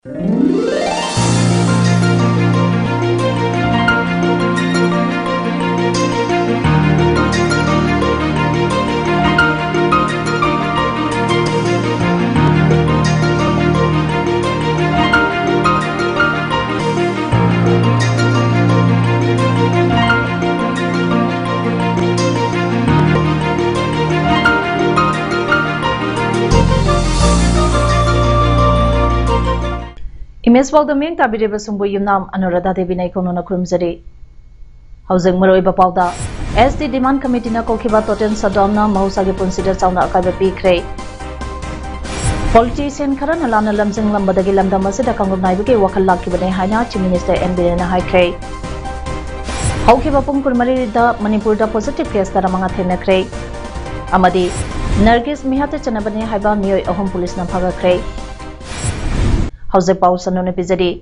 Image the main tabire sumbu yunam Anuradha Devi Naikono Krumzari. Housing Maroi Bapauda. As the demand committee na Kokiba Toten Sadona Mausagi considered sound Akabe Pikre. Politician Karan Alana Lamsing Lambadagi Lambda Masida Kangu Naibuki Wakalaki Bane Hana, Chief Minister Mbirena High. Haukibapum Kurmari the Manipur the positive case that among Athena Cray. Amadi Nergis Mihata Chanabane Haiba Mio Ahom Police Nampaga Cray. House Paus and Nonepizadi.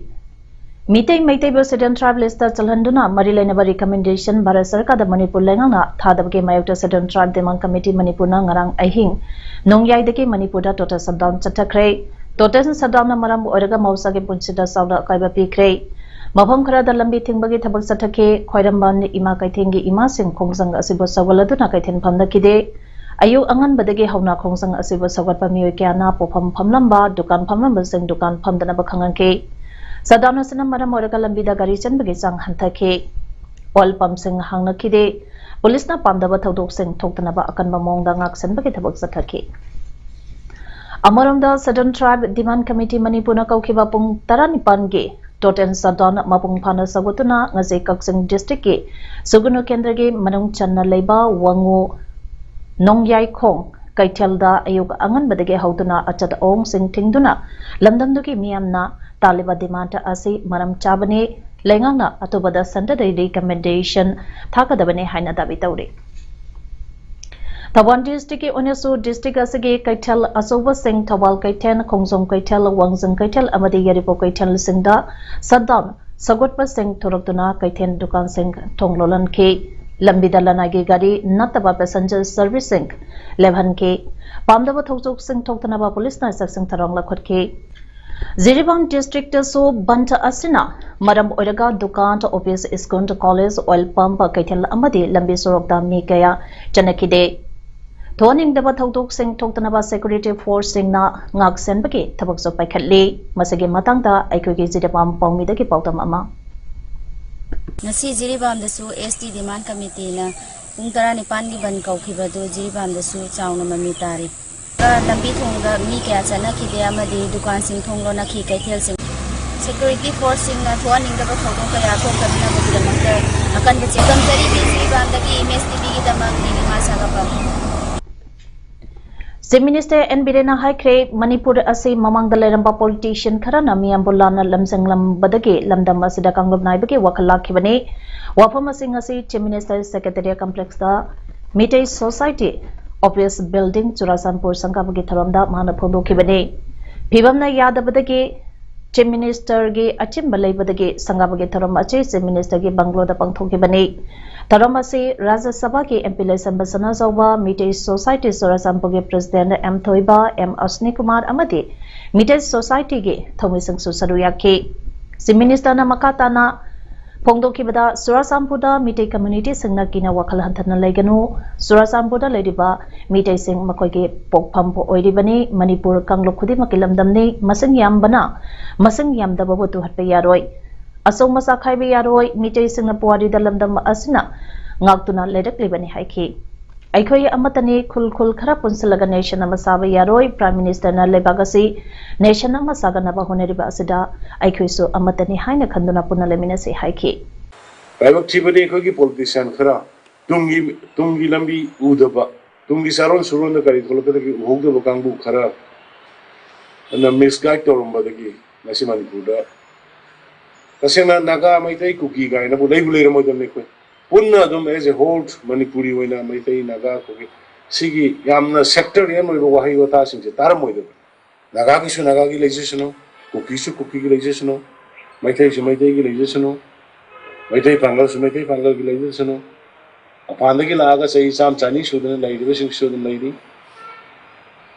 Meeting Maytay Sedent Travelers Chalhanduna, Marilena recommendation, Barasarka, the Manipur Langana, Thadabke Mayota Sedent Tribe Demand Committee Manipuna Ngarang Ahing, Nongyai the Manipuda, Tota Sadam Chatakray, Totas and Sadana Maram Orega Mausagi Punchida Sauda Kaiba Pikray, Mabam Kara the Lambi Timbagi Tabak Satake, Koiramban, Imakaitingi Imasing, Kongsang Asibo Sawaladuna Kaitin Pandakide. Ayu angan badagi hauna khongsang asiba sagat pamiyo kyana popam phamlamba dukan phamlamba sing dukan phamdana bakhangan ke sadana sanam mara moraka lambida gari chanbagi sang hanthake oil pump sing hangna kide police na pamdaba thodok sing thoktana ba akan ba mongda ngak sanbagi thabak sathake amaramda Southern Tribe Demand Committee Manipuna kaukiba pung 19 ge Toten Sadon mapung phana sagutuna ngase kaksing district ke sugunu kendra ge manung channa leiba wangu Nongyai Kong, Kaitelda, Ayuk Angan Badege Hautuna, Achat Ong Sing Tingduna, Lamdanduki Miamna, Taliba Dimanta Asi, Maram Chabane, Lengana, Atubada Santa de recommendation, Takadabane Haina Dabitauri. Tawan district Onesu district Asage, Kaitel, Asova Sing, Tawal Kaiten, Kongsong Kaitel, Wangzang Kaitel, Amadi Yaripo Kaitel Singda, Saddam, Sagotpa Sing, Torotuna, Kaiten Dukan Sing, Tonglolan K. Lambida Lanagi Gari, Nataba passenger servicing, Levan K. Pamdaba Thosuk Sing Toktanaba Police Nice Sing Tarong Lakot K. Ziribang district so Banta Asina, Madam Odaga Dukan to Office Iskun to College, Oil Pump, Kaitel Amadi, Lambi Sorokda Mikaya, Janakide. Toning the Batok Sing Toktanaba Security Force Sing na Ngak Senbaki, Tabakso Paikali, Masagi Matanga, Ikugi Ziribam Pomidaki Pautamama. Nasi Jiribam the Su ST Demand Committee na Puntarani Pangi Ban Kaukibado, Jiribam the Su Chown Mamitari. Lambitunga Mika Sanaki de Amadi, Dukan Sing Tonglo Naki Kaitel Sing. Security Force in Tuaning the Bakoka Yako Kabina with the Mother, Akan the Chikam Sari, Jiribam the Game, STB the Magni Masagapa. Chief Minister Mbirena High Manipur Asi Mamang the Leramba politician Karana Miambulana Lamsanglam Badagi Lamdam Asida Kanglub Naibaki Wakala Kibane Wapamasing Asi Chief Minister Secretariat Complex the Meetay Society Office Building Churasanpur Sankabagi Taramda Manapondo Kibane Pivamna Yada Badagi Chief Minister Gi Achimbalay Badagi Sangabagi Taramachi Chief Minister Gi Banglo the Pangto Kibane Taramasi Raja Sabaki MP Sambasana Zawa Meetay Society Surasanpugi President M. Thoiba M. Asni Kumar Amadi Meetay Society Gi Thomisang Susaruyaki Si Minister na Makatana Pongdo Kibada Surasampuda Meetay Community Singna Kina Wakalhantana Leganu Surasampuda Lediba Meetay Sing Makogi Pokpampo Oidibani Manipur Kanglokudi Makilamdamni Masang Yambana Masang Yamdababu Hatpayaroi Asong Masakai Yaroi, Meetay Singapore Dalamdam Asina, Ngakuna Ledek Libani Haiki. Aikoi Amatani Kul Karapun Silaga Nation Amasaba Yaroi, Prime Minister na Lebagasi, Nation Amasaga Nabahoneriba Asida, Aikoisu Amatani Haina Kanduna Punaleminasi Haiki. Private Chibadi Kogi politician Kara, Tungi Lambi Udaba, Tungi Saron Surun the Karikoloki, Hoga Kangu Kara, and the misguided Torumbadagi, Nasiman Kuda. Kasena Naga Maitai Kuki guy, Nabu Labulator Modern Puna dum as a whole Manipuri when I Maitai Naga Kuki Sigi Yamna sector Yam Wahi Watas in the Taramoid. Nagaki Nagagi legislational, Kukisu Kuki legislational, Maitai Maitai legislational, Maitai Pangas, Maitai Pangal legislational. Upon the Gilaga say some Chinese student lady, wishing student lady.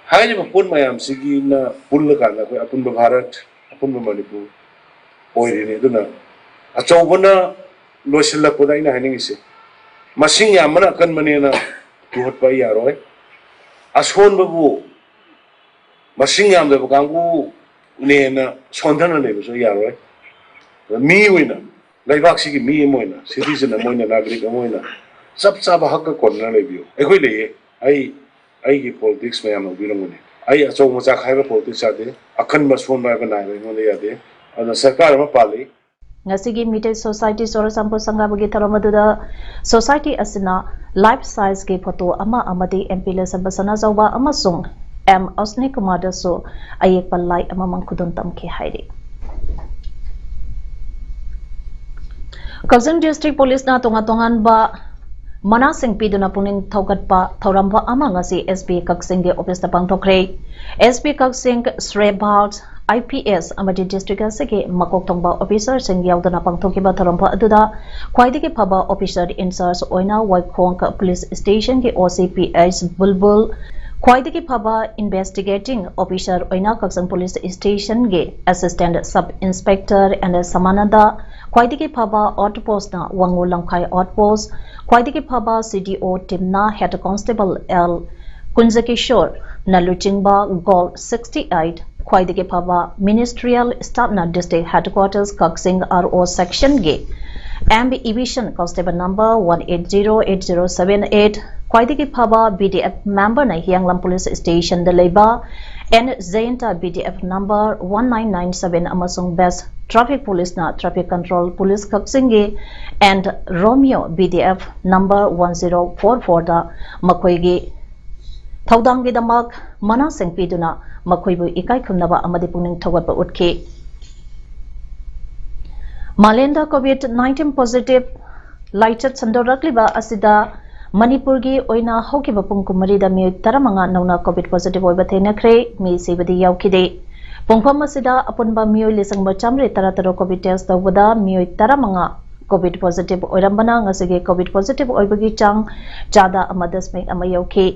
How do you put my Sigi in Pulakana, upon the Bharat, अपुन मणिपुर ओइरिने दुना अचौबना लोसिलपदा इन हाइनिंगिसे मसिंग यामना अकन मनेना तुहटपा यारोय असोनबबु मसिंग यामदब कांगु नेना सोंधना लेबसो यारोय मी होइना लाइबाक्सिगी मी Moina citizen Moina नागरिक Moina सब सब हक कोनना labio एखोइ लेये आई की पॉलिटिक्स में हम बिरंगने आई अचौ मचा खाइबा पॉलिटिक्स आदे अखन मसोन बाय बनाय मोले यादे अन सरकार म पाले ngasigi meeting society sorasampu sangabagi tharamadуда society asina life size ke photo ama amadi mp le sabasana jawba amasung m osni kumar daso ayek pallai ama mangkhudun tamke hairi Kazan district police na tongan ba mana sing piduna puning thogat pa thoramba ama ngasi sp kaksing ge office ta pangthokre sp kaksing srebalt IPS amadi district asege makok tongba officer sing yaudana pangthokiba tharamba aduda khwaidigi phaba officer in charge oina Waikhong police station ge OCPS bulbul khwaidigi phaba investigating officer oina Kaksang police station ge assistant sub inspector and samanada khwaidigi phaba outpost na Wangu Lamkhai outpost khwaidigi phaba CDO team na head constable L Kunjakishore Naluchingba Gold 68 khwaidigi phaba ministerial staff na district headquarters Kaksing RO section ge MB evision constable number 1808078 khwaidigi phaba BDF member na Hianglam police station da leiba and Zainta BDF number 1997 amasung best traffic police na traffic control police Kaksing ge and Romeo BDF number 1044 da makhoi ge Thaudang gi damak mana sing piduna makhoibu ikai khumnaba amadi puning thawatba utki Malenda COVID-19 positive lighted sandorakliba asida Manipur gi oina hokiba pungkumari da mi taramanga nauna COVID positive oiba thenakre mi sibadi yaukide pungpham asida apunba mioi lisangba chamre tarataro COVID test tawada mioi taramanga COVID positive oirambana ngasige COVID positive oibagi chang jada amadasme amayauki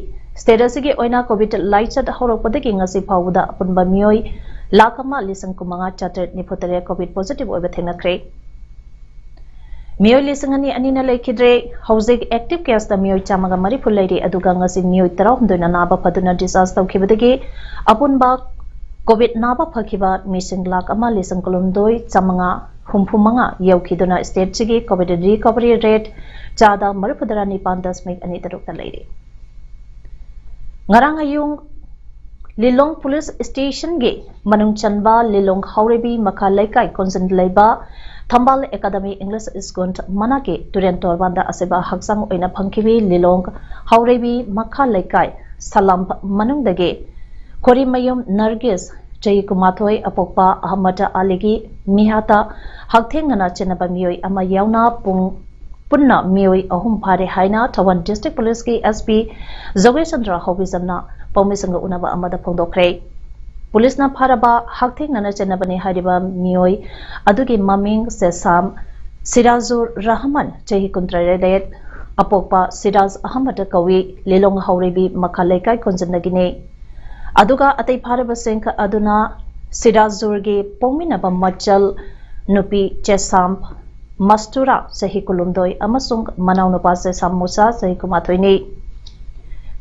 Status gi oina COVID lighted horopadagi ngasi phawuda apunba mioi lakama lisang kumanga chatter nipotare COVID positive oiba thenakre mioi lisangani anina laikidre housing active case da mioi chamaga mari phulairi aduga ngasi mioi 13 na naba phaduna disaster tawkhibadagi apunba COVID naba phakiba mising lak ama lisang kolomdoi chamanga humphumanga yaukiduna state chigi COVID recovery rate chada marphudara nipan dasmik ani tarukta leiri ngarang ayung Lilong police station ge manung chanba Lilong haurebi makha laikai konsen leiba Thambal Academy English School manake turentor banda aseba haksang oina phangkibi Lilong haurebi makha laikai salam manung dage Korimayum Nargis Jai Kumathoi apokpa Ahmad Aligi mihata hakthengana chenaba mioi ama yauna punna mioi ahum phare haina Thawan district police ki SP Zogesandra Hobizamna Paumisanga unaba amada phongdokre police na pharaba hakthengna chenabani hariba mioi adugi maming sesam Sirazur Rahman Jahi Kuntrarelet apokpa Siraz Ahmad Kawi Lilong haurebi makhalaikai konjandagine aduga atai pharaba sengka aduna Sirazur ge pauminaba machal nupi chesam Mastura sahi kulumdoi amasung manau nupa se samusa sahi kumathoini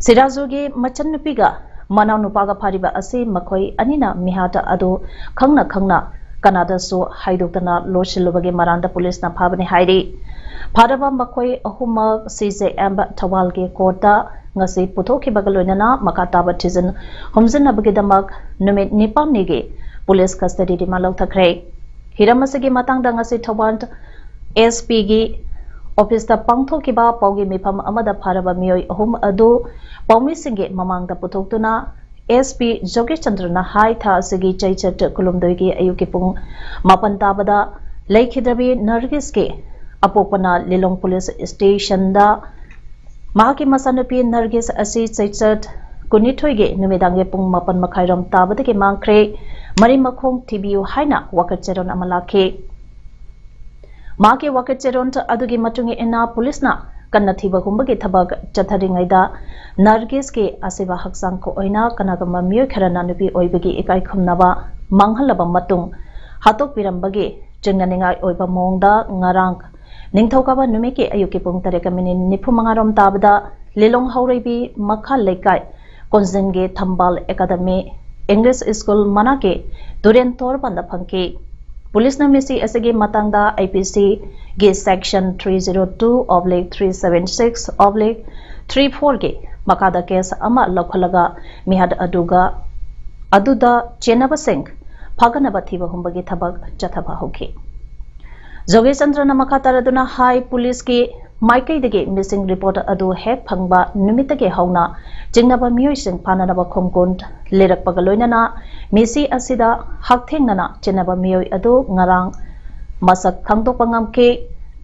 Sirazugi machan nupiga manau nupa ga phariba ase makhoi anina mihata adu khangna kanada so haidokna loshilubage maranda police na phabani hairi pharaba makhoi ahuma CJM thawal ge kota ngasi puthoki bagaloinana makata batizan homjin abage damak numit nipam nige police custody di malau thakre hiramasagi matang dangasi thawal SP gi office ta pangthokiba paugi mifam amada pharaba mioi ahum adu paumi singe mamangda puthoktuna SP Jogesh Chandra na hai tha asigi chaichat kulumdoi gi ayuki pung mapan tabada laikhidrabi Nargis ke apopana Lilong police station da mahaki masanapi Nargis asi chaichat kunithoi ge numidang ge pung mapan makhairam tabada ge mangkhre mari makhong tibiu haina wakatcheron amalakhe Maki wakat cheron adugi matungi ena police na kanna thiba humbagi thabak chatharingaida Nargis ke aseba haksang ko oina kanagama miyo kharana nupi oibagi ekai khumnaba manghalaba matung hatokpirambagi jingnaningai oiba mongda ngarang ningthokaba numiki ayuki pung 3:45 rom tabada lilong haureibi makha lekai konjinge thambal academy English school manake duren tor banda phangki police na misi asagi matangda IPC ge section 302/376/34 ge makada case ama lokhalaga mihad aduda chenaba singh phaganaba thiba humbagi thabak chathaba hoki Joge Chandra namakha taraduna high police ki Maikai dege missing report adu hek phangba numitage hauna jingnaba miyoi sing phananaba khomkun lerakpaga loinana misi asida hakthengnana chenaba miyoi adu ngarang masak khangdokpa ngamke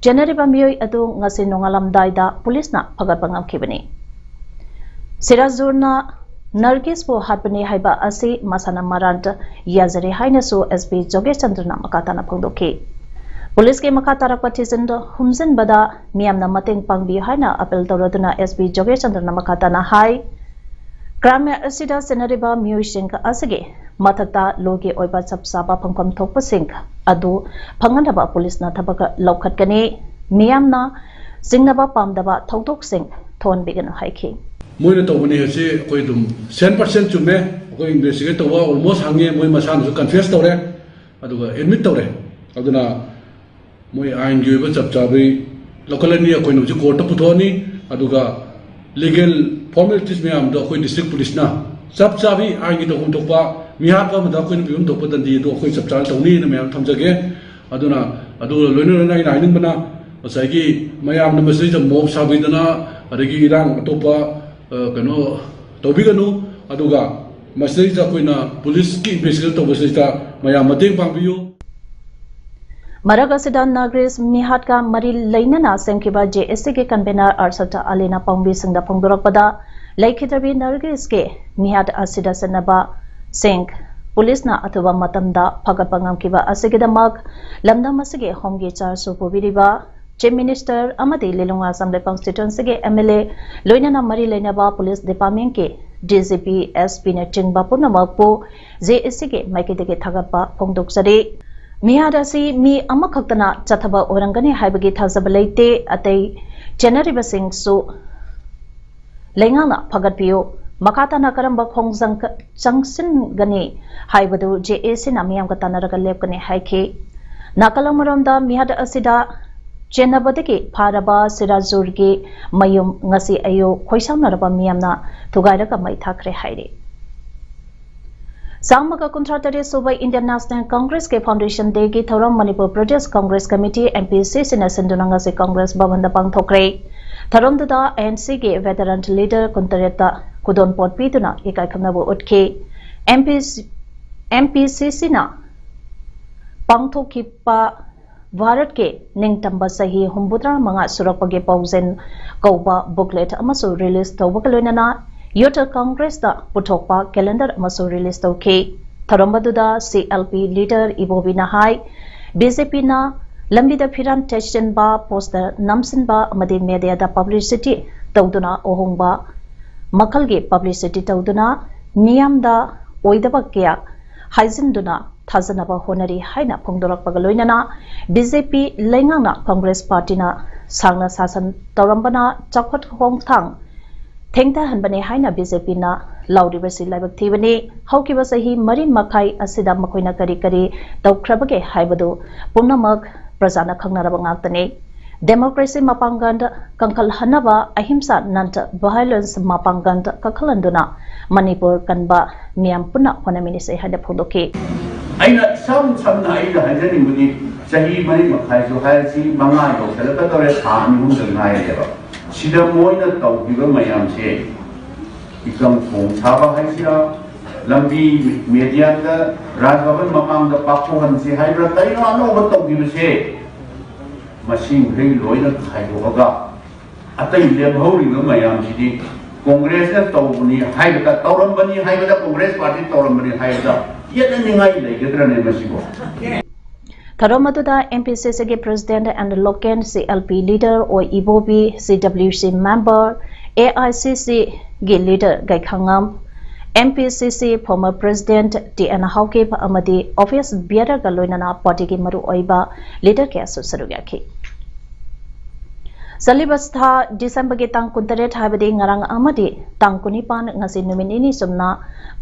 jeneriba miyoi adu ngasi nongalamdaida police na phagatpa ngamkhibani Sirazurna Nargis po hatpani haiba asi masana marant yazare hainasu SB Joge Chandra namakha tana phangdoki Police ke makha tarak pathisin humzin bada miyamna mateng pangbi haina apel tawraduna SB Joge Chandra namakha tana hai Gramya asida senariba miyusing asage mathakta loge oiba chapsaba phangpham thokpa sing adu phanganaba police na thabaka laukhatkani miyamna singnaba pamdaba thoktok sing thon bigana haiki moina tawani hase koi dum 100% chume koi investigate tawa almost hange moi masan su confess tawre aduga admit tawre aduna moi ain gi ba chap chabi lokalani koi no ji court ta puthoni aduga legal formalities me am do koi district police na chap chabi ain gi to hum tokpa mi ha pa ma da koi bim tokpa dan di do koi chap chal tawni na me thamjage aduna adu loinu nai nai ning bana asai gi mayam na masai jam mob sabi dana adagi irang topa kano tobi ganu aduga masai ja koi na police ki investigate to basai ta mayam mateng pangbiyo Maragasida Nagris Mihatka Mari Lainana Senkiba JSC ke convener Arsata Alina Pangbi Singda Pangdurakpada Laikhidabi Nargis ke Mihat Asida Senaba Singh Police na atuba matamda Pagapangam Kiba Asigidamak Lamda Masige Homgi Char Supubiriba Chief Minister Amadi Lilunga Assembly Constituency ke MLA Loinana Mari Lainaba Police Department ke DCP SP na Chingba Punamakpo JSC ke Maikidege Thagapa Pongduksari Mihadasi mi amakhaktana chathaba orangani haibagi thazaba leite atei generibasing su lengana phagatpiyo makatana karamba khongjang changsin gani haibadu JAC na miyam ka tanaraga lepkani haiki nakalamaromda mihad asida chenabadagi pharaba sirazurgi mayum ngasi ayo khoisamnaraba miyamna thugairaga mai thakre hairi Sangmaga Kuntratari Subai Indian National Congress ke Foundation Day ki Thoram Manipur Pradesh Congress Committee MPC Sina Sindunanga se Congress Bhavanda Pangthokre Thoram da ANC ke veteran leader Kuntareta Kudon Pot Pituna ikai khamnabu utke MPC Sina Pangthokipa Bharat ke ningtamba sahi humbutra manga surakpage pauzen kauba booklet amasu release tawbakalonana Youth Congress da puthokpa calendar amasu release tawki tharambadуда CLP leader Ibobina Hai BJP na lambida phiran tension ba poster namsin ba amadi media da publicity tawduna ohongba makalge publicity tawduna niyam da oidaba kya haizinduna thazanaba honari haina phongdorak pagaloinana BJP lengana Congress party na sangna sasan tawrambana chakhot hongthang Thengta hanbane haina BJP na lauribasi laibak thibani haukiba sahi mari makai asida makoina kari kari tawkhrabage haibadu punamak prajana khangnaraba ngaktani democracy mapangand kankal hanaba ahimsa nanta violence mapangand kakhalanduna Manipur kanba miyam puna honamini se hada phodoki aina samna aina hajani mudi sahi mari makai so haisi manga yo selaka tore thaani hum jangai leba Sida moina tawkiba mayam se ikam thong thaba haisira lambi media da rajbhavan maqam da pakhohan se haibra kaino ano ba tawkiba se masing rei loina khairoga atai lemhori ga mayam sidi congress na tawbuni haibata tawrambani haibata congress party tawrambani haibata yeta ningai legedra ne masibo Tharomaduda MPCC ke president and local CLP leader or Ibobi CWC member AICC ge leader Gaikhangam MPCC former President T.N. Hawkip amadi office bearer ga loinana party ki maru oiba leader kya su sarugaki. Salibas tha December ki tang kuntaret habadi ngarang amadi tang kunipan ngasi numinini sumna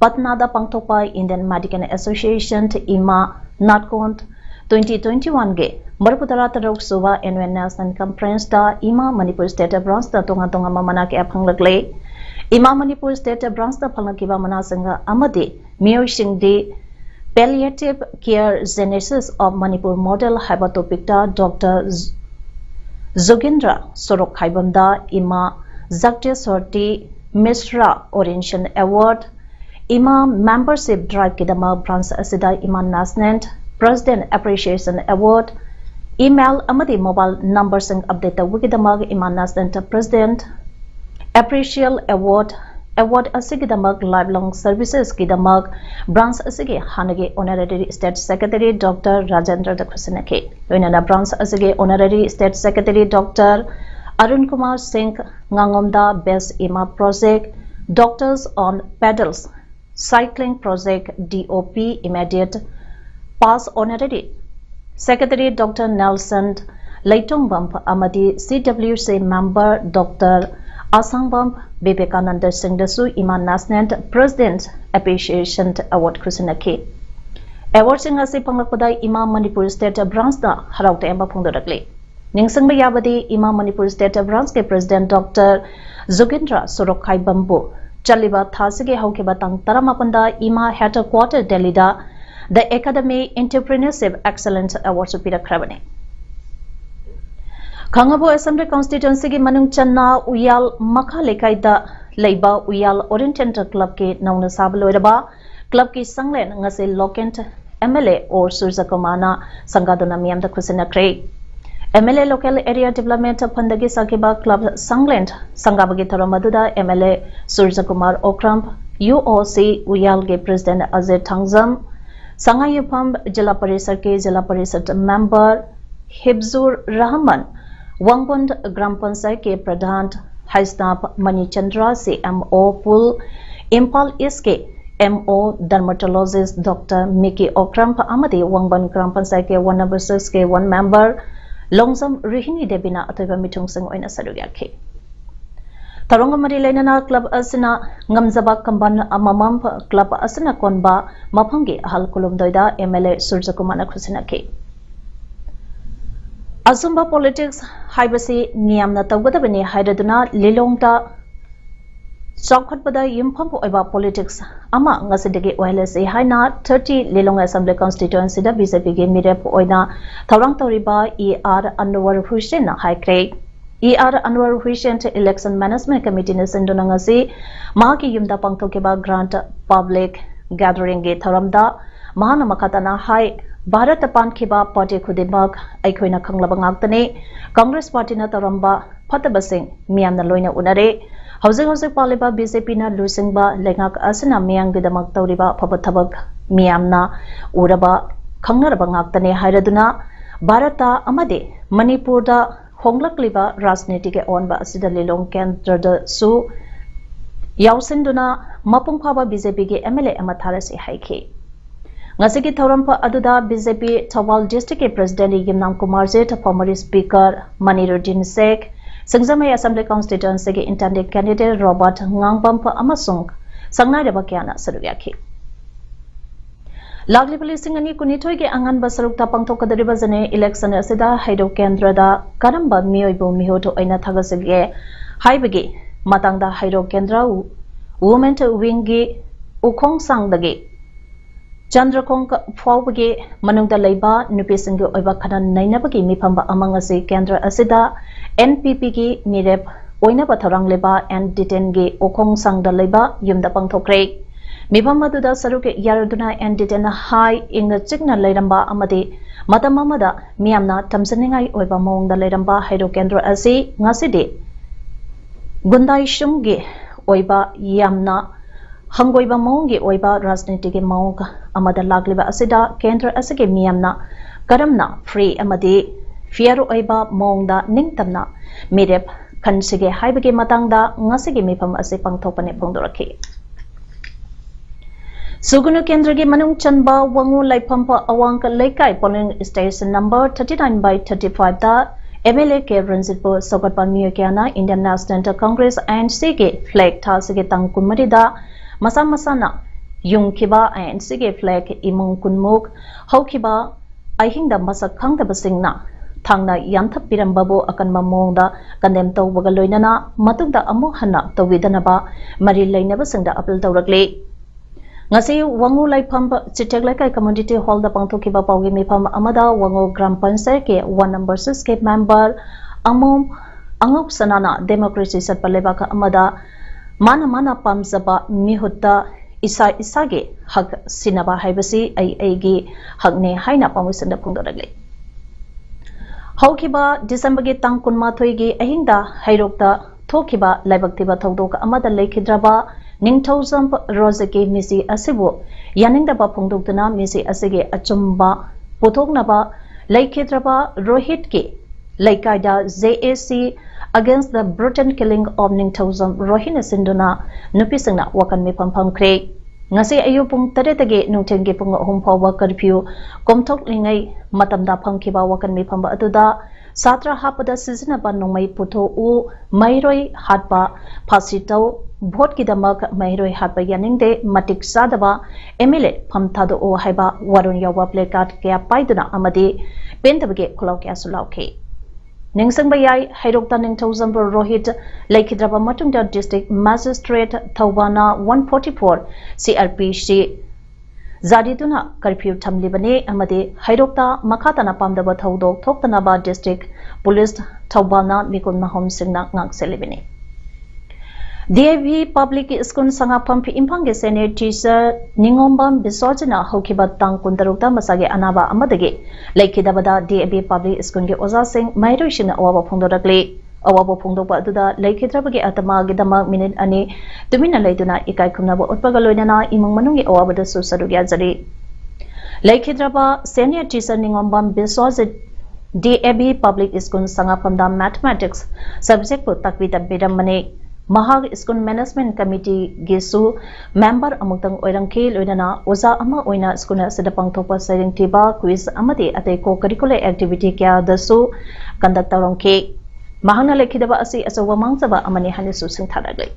Patna da pangthokpa Indian Medical Association IMA NATCONT 2021 ge Marputara Tarok Suba Annual National Conference da IMA Manipur State Branch da tonga mamana ke aphanglakle IMA Manipur State Branch da phalnakiba mana sanga amadi miyosing de palliative care genesis of Manipur model haiba topic da Dr. Zogendra Sorok Haibamda IMA Zakte Sorti Misra Orientation Award IMA Membership Drive Kidama Branch Asida IMA National President Appreciation Award Email Amadi Mobile Number Sing Update Wikidamag IMA National President Appreciation Award Asigidamag Lifelong Services Kidamag Branch Asigi Hanagi Honorary State Secretary Dr. Rajendra Dakusinake Winana Branch Asigi Honorary State Secretary Dr. Arun Kumar Singh Ngangomda Best IMA Project Doctors on Pedals Cycling Project DOP Immediate Pass Honorary Secretary Dr. Nelson Leitongbam Amadi CWC Member Dr. Asangbam Vivekananda Singh Dasu IMA National President Appreciation Award Kusinaki Award Singh Asi Panglakpada IMA Manipur State Branch da Haraukta Emba Pungdorakle Ningsang Bayabadi IMA Manipur State Branch ke President Dr. Zogendra Sorokai Bambu Chaliba Thasige Haukiba Tang Taramapanda IMA Headquarter Delhi da The Academy Entrepreneurship Excellence Award Supira Krabani Kangabo Assembly Constituency ki Manung Channa Uyal Makha Lekaida Leiba Uyal Oriented Club ki Nauna Sabaloiraba Club ki Sanglen Ngase Lokent MLA or Surzakomana Sangadona Miam the Kusina Kray MLA Local Area Development Pandagi Sakiba Club Sangland Sangabagi Taramaduda MLA Surzakumar Okramp UOC Uyal ge President Azir Tangzam Sangayupam Jila Parisar ke Jila Parisar Member Hibzur Rahman Wangbond Gram Pansai ke Pradhan Haisnap Mani Chandra CMO Pool Impal Iske MO Dermatologist Dr. Miki Okramp Amadi Wangbond Gram Pansai ke 1 number 6 ke 1 member Longsam Rihini Debina Atoiba Mitung Sing Oina Sarugaki Taronga Mari Lainana Club Asina Ngamzaba Kamban Amamam Club Asina Konba Mapangi Hal Kulum Doida MLA Surzakumana Kusinaki Azumba Politics Haibasi Niamna Tagadabani Haidaduna Lilongta Chokhatpada Yimpampo Eba Politics Ama Ngasidegi Oilesi Haina 30 Lilong Assembly Constituency da BJP ge Mirep Oina Tarang Toriba ER Anwar Hussein High Craig ER Anwar Hussein Election Management Committee na Sindonangasi Maki Yumda Pangtokeba Grant Public Gathering ge Tharamda Mahana Makatana High Bharat Pankhiba Party Khudimag Aikoina Khanglabangakhtani Congress Party na Taramba Phatabasing Miyamna Loina Unare Housing Paliba BJP na Lusingba Lengak Asina Miyang Gidamak Tauriba Pabathabak Miyamna Uraba Khangnarabangakhtani Hairaduna Bharata Amade Manipurda Honglakliba Rajniti Onba Asida Lilong Kendra Su Yausinduna Mapungphaba BJP ge MLA Amatharasi Haike Ngasigi Thorampa Aduda BJP Thawal District President Yimnam Kumar Zet former Speaker Maniruddin Sheikh Singzamai Assembly Constituency ge intended candidate Robert Ngangbampa Amasung Sangnai Rabakiana Sarugyaki Lagli Policing ani Kunitoi ge Angan Basarukta Pangtokadariba Zane election Asida Haido Kendra da Karamba Mioibu Mihoto Aina Thagasige Haibagi Matangda Haido Kendra Women to Wingi Ukong Sangdagi Chandrakong Fawbagi Manungda Laiba Nupisingu Oiba Kanan Nainabagi Mipamba Amangasi Kendra Asida NPP gi Mirep Oina Batharang Leba and Ditengi Okong Sangda Leba Yumda Pangtokre Mipamaduda Saruke Yaraduna and Diten High Inga Chigna Lairamba Amadi Matamamada Miamna Tamsaningai Oiba Mongda Lairamba Haido Kendra Asi Ngasidi Gundai Shumgi Oiba Yamna Hangoiba Mongi Oiba Rajnitigi Mong Amada Lagliba Asida Kendra Asige Miamna Karamna Free Amadi Fiaru Oiba Mongda Ningtamna Mirep Kansige Haibagi Matangda Ngasigi Mipam Asi Pangtopane Pongdoraki Sugunu Kendra gi manung chanba wangu laipampa awang laikai polling station number 39/35 da MLA ke Ranjitpur Sogatpan Miyakana Indian National Congress ANC ke flag tha sige tangkumari da masa masana yungkiba ANC ke flag imung kunmuk haukiba ahingda masak khangda basingna thangna yamthap pirambabu akan mamongda kandem tawbaga loinana matugda amu hanna tawidana ba mari lainaba singda appeal tawrakle ngasi wangu laifam chitek laikai community hall da pangthokiba pawgi mifam amada wangu gram panchayat ke 1 number 6 ke member amom angop sanana democracy satpaleba ka amada mana pamzaba mihutta isa ge hak sinaba haibasi ai ge hakne haina pamusanda phungdaragle haukiba December ge tang kunma thoi ge ahingda hairokta thokiba laibaktiba thodok amada leikhidraba Ningthozam Rosake Misi Asibu Yaningdaba Pungdukuna Misi Asige Achumba Putognaba Laikhidraba Rohit Ke Laikaida ZAC against the brutal killing of Ningthozam Rohina Sinduna Nupisana Wakan Mipam Pangkre Ngasi Ayupung Taretage Nungtengi Punga Humpawa Curfew Komtok Lingai Matamda Pangkiba Wakan Mipamba Atuda Satra Hapada Sizinaba Numai Puto U Mairoi Hatpa Pasito Vote ki damak mairoi hatpa yaningde matik sadaba MLA phamthado o haiba warun yawa placard kya paiduna amadi pendabge khulaw kya sulawke ningsang bayai hairokta ningthozam Rohit laikhidraba matungda district magistrate thawbana 144 CRPC zadituna curfew thamlibane amadi hairokta makhatana pamdaba thodok thoktanaba district police thawbana mikun mahom singna ngak selibene DAV Public School Sangapam Impange Senior Teacher Ningombam Bisojana Hokiba Tang Kundarukta Masage Anaba Amadage Laikidabada DAV Public School Ge Oza Singh Mairoshin Awaba Pungdorakle Awaba Pungdoba Duda Laikidrabage Atama Gidama Minute Ani Tumina Laiduna Ikai Kumnaba Utpagaloinana Imang Manungi Awabada Susarugia Zari Laikidraba Senior Teacher Ningombam Bisojit DAV Public School Sangapam da Mathematics Subject Pu Takwita Bidamane Mahag School Management Committee Gesu member amutang oirangki loinana oza ama oina school asida pangthopa sairing tiba quiz amadi atei co curricular activity kya dasu conduct tarongki mahangna lekhidaba asi asawa mangsaba amani hanisu singtharagai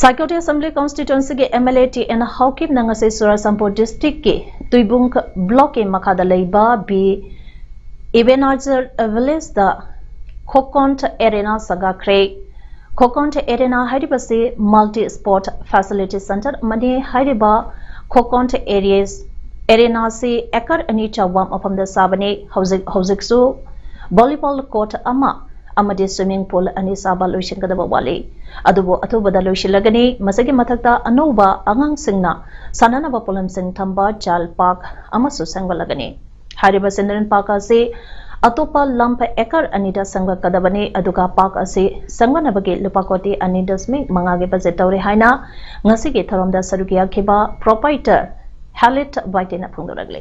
Sakoti Assembly Constituency ke MLA TN Hawkip nangase Surasampur District ke Tuibung block ke makhada leiba bi Ebenazer Village da Kokont Arena Sagakre Kokont Arena Haidibasi Multi Sport Facility Center Mani Haidiba Kokont Arena se Ekar Anita Wam upon the Sabane Hausiksu Volleyball Court Ama Amadi Swimming Pool Ani Saba Lucian Kadabawali Adubo Atubada Lushilagani Masagi Matakta Anuba Angang Singna Sanana Bapulam Sing Tamba Jal Park Amasu Sangalagani Haidiba Sindaran Park se Atopa lampa ekar anida sangwa kadabane aduga park ase sangwa nabage lupakoti anidasmi mangage budget tawre haina ngasi ge tharomda sarugia khiba proprietor Halit Baitena phungdoragle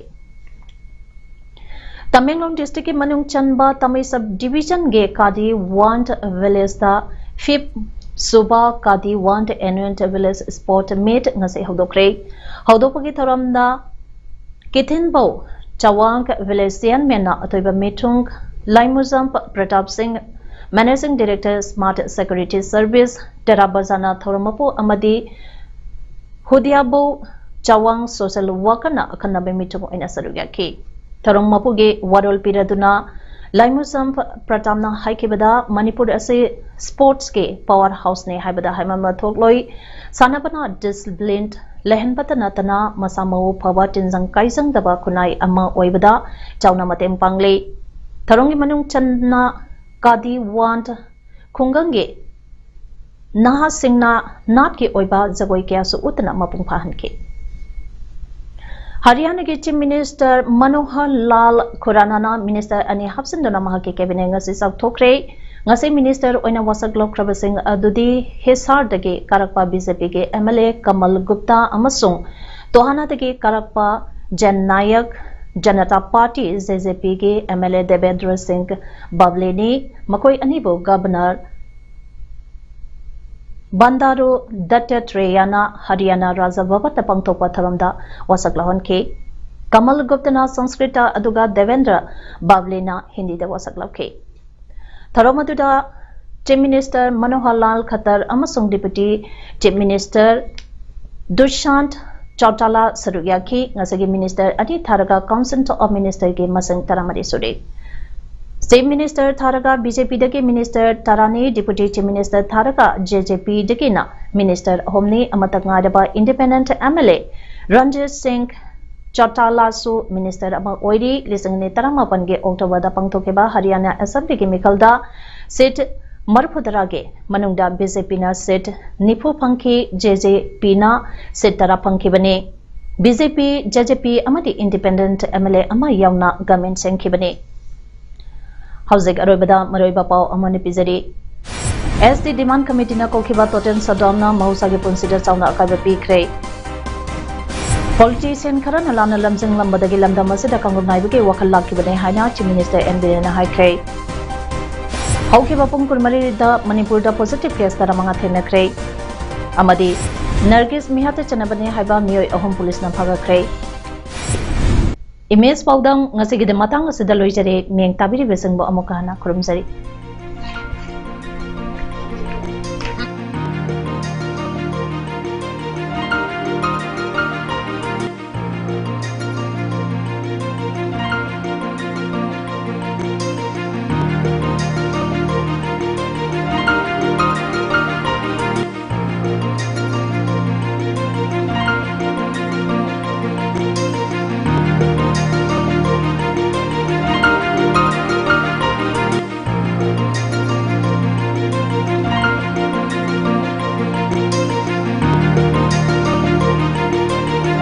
Tamenglong district ke manung chanba Tamai sub division ge Kadi Want Village da 5th Suba Kadi Want Annual Village Sport Meet ngasi hodokre hodopagi tharomda Kithinbo Chawang Villasian Mena Atoiba Metung Laimuzam Pratap Singh Managing Director Smart Security Service Terabazana Thoromapu Amadi Hudiabo Chawang Social Worker na Akanabe Metung in Asarugaki Thoromapuge Warol Piraduna Laimuzam Pratamna Haikibada Manipur Ase Sports Ke Powerhouse ne Haibada Haimama Thokloi Sanabana Disciplined Lehen Patanatana Masamo Pawa Tinzang Kaisang Daba Kunai Ama Oibada Chauna Matem Pangle Tarongi Manung Channa Kadi Want Kungange Naha Singna Natki Oiba Zagoi Kiasu Utana Mapung Pahanke Haryana ke Chief Minister Manohar Lal Khurana Minister Ani Hapsindana Mahake Cabinet ngasi sak thokre ngasi Minister oina wasak lok krabasing adudi Hisar dage Karakpa BJP ke MLA Kamal Gupta amasung Tohana dage Karakpa Jan Nayak Janata Party JJP ke MLA Devendra Singh Bableni makoi anibo Governor Bandaru Dattatreya Haryana Raja Bhavata Pangthokpa Tharamda wasak lahonki. Kamal Guptana Sanskrita aduga Devendra Bavlena Hindi da wasak lauke. Tharamadudha Chief Minister Manohar Lal Khattar amasung Deputy Chief Minister Dushant Chautala Saruyaki ngasagi Minister Adi Tharaga Council of Minister ke masang taramari suri. State Minister Tharaga BJP dagi Minister Tarani Deputy Chief Minister Tharaga JJP dagi na Minister Homni Amatangada Independent MLA Ranjit Singh Chautala su Minister Ama Oiri Lisangni Taramapan ge October da Pangthokeba Haryana Assembly ke Mikalda seat Marphudarage Manungda BJP na seat Nipu Pangki JJP na seat Tara Pangki bane BJP JJP amadi Independent MLA ama yauna government sengki bane Housing Arabada Maroiba Pau Amani Pizari SD Demand Committee na Kokiba Toten Sadamna Mahusagi Punsidar Sauna Akabe Pikre Politician Karan Alana Lamsing Lambadagi Lamda Masida Kangum Naibuki Wakalaki Bane Haina Chief Minister NBN Haikre Haukiba Pungkurmari da Manipur da positive case tara mga thinakre Amadi Nargis Mihate Chanabane Haiba Miyoi Ahom Police na Phagakre Image PAODAM ngasigi de matang asida loijare meng tabiri besang bo amukana kurumjari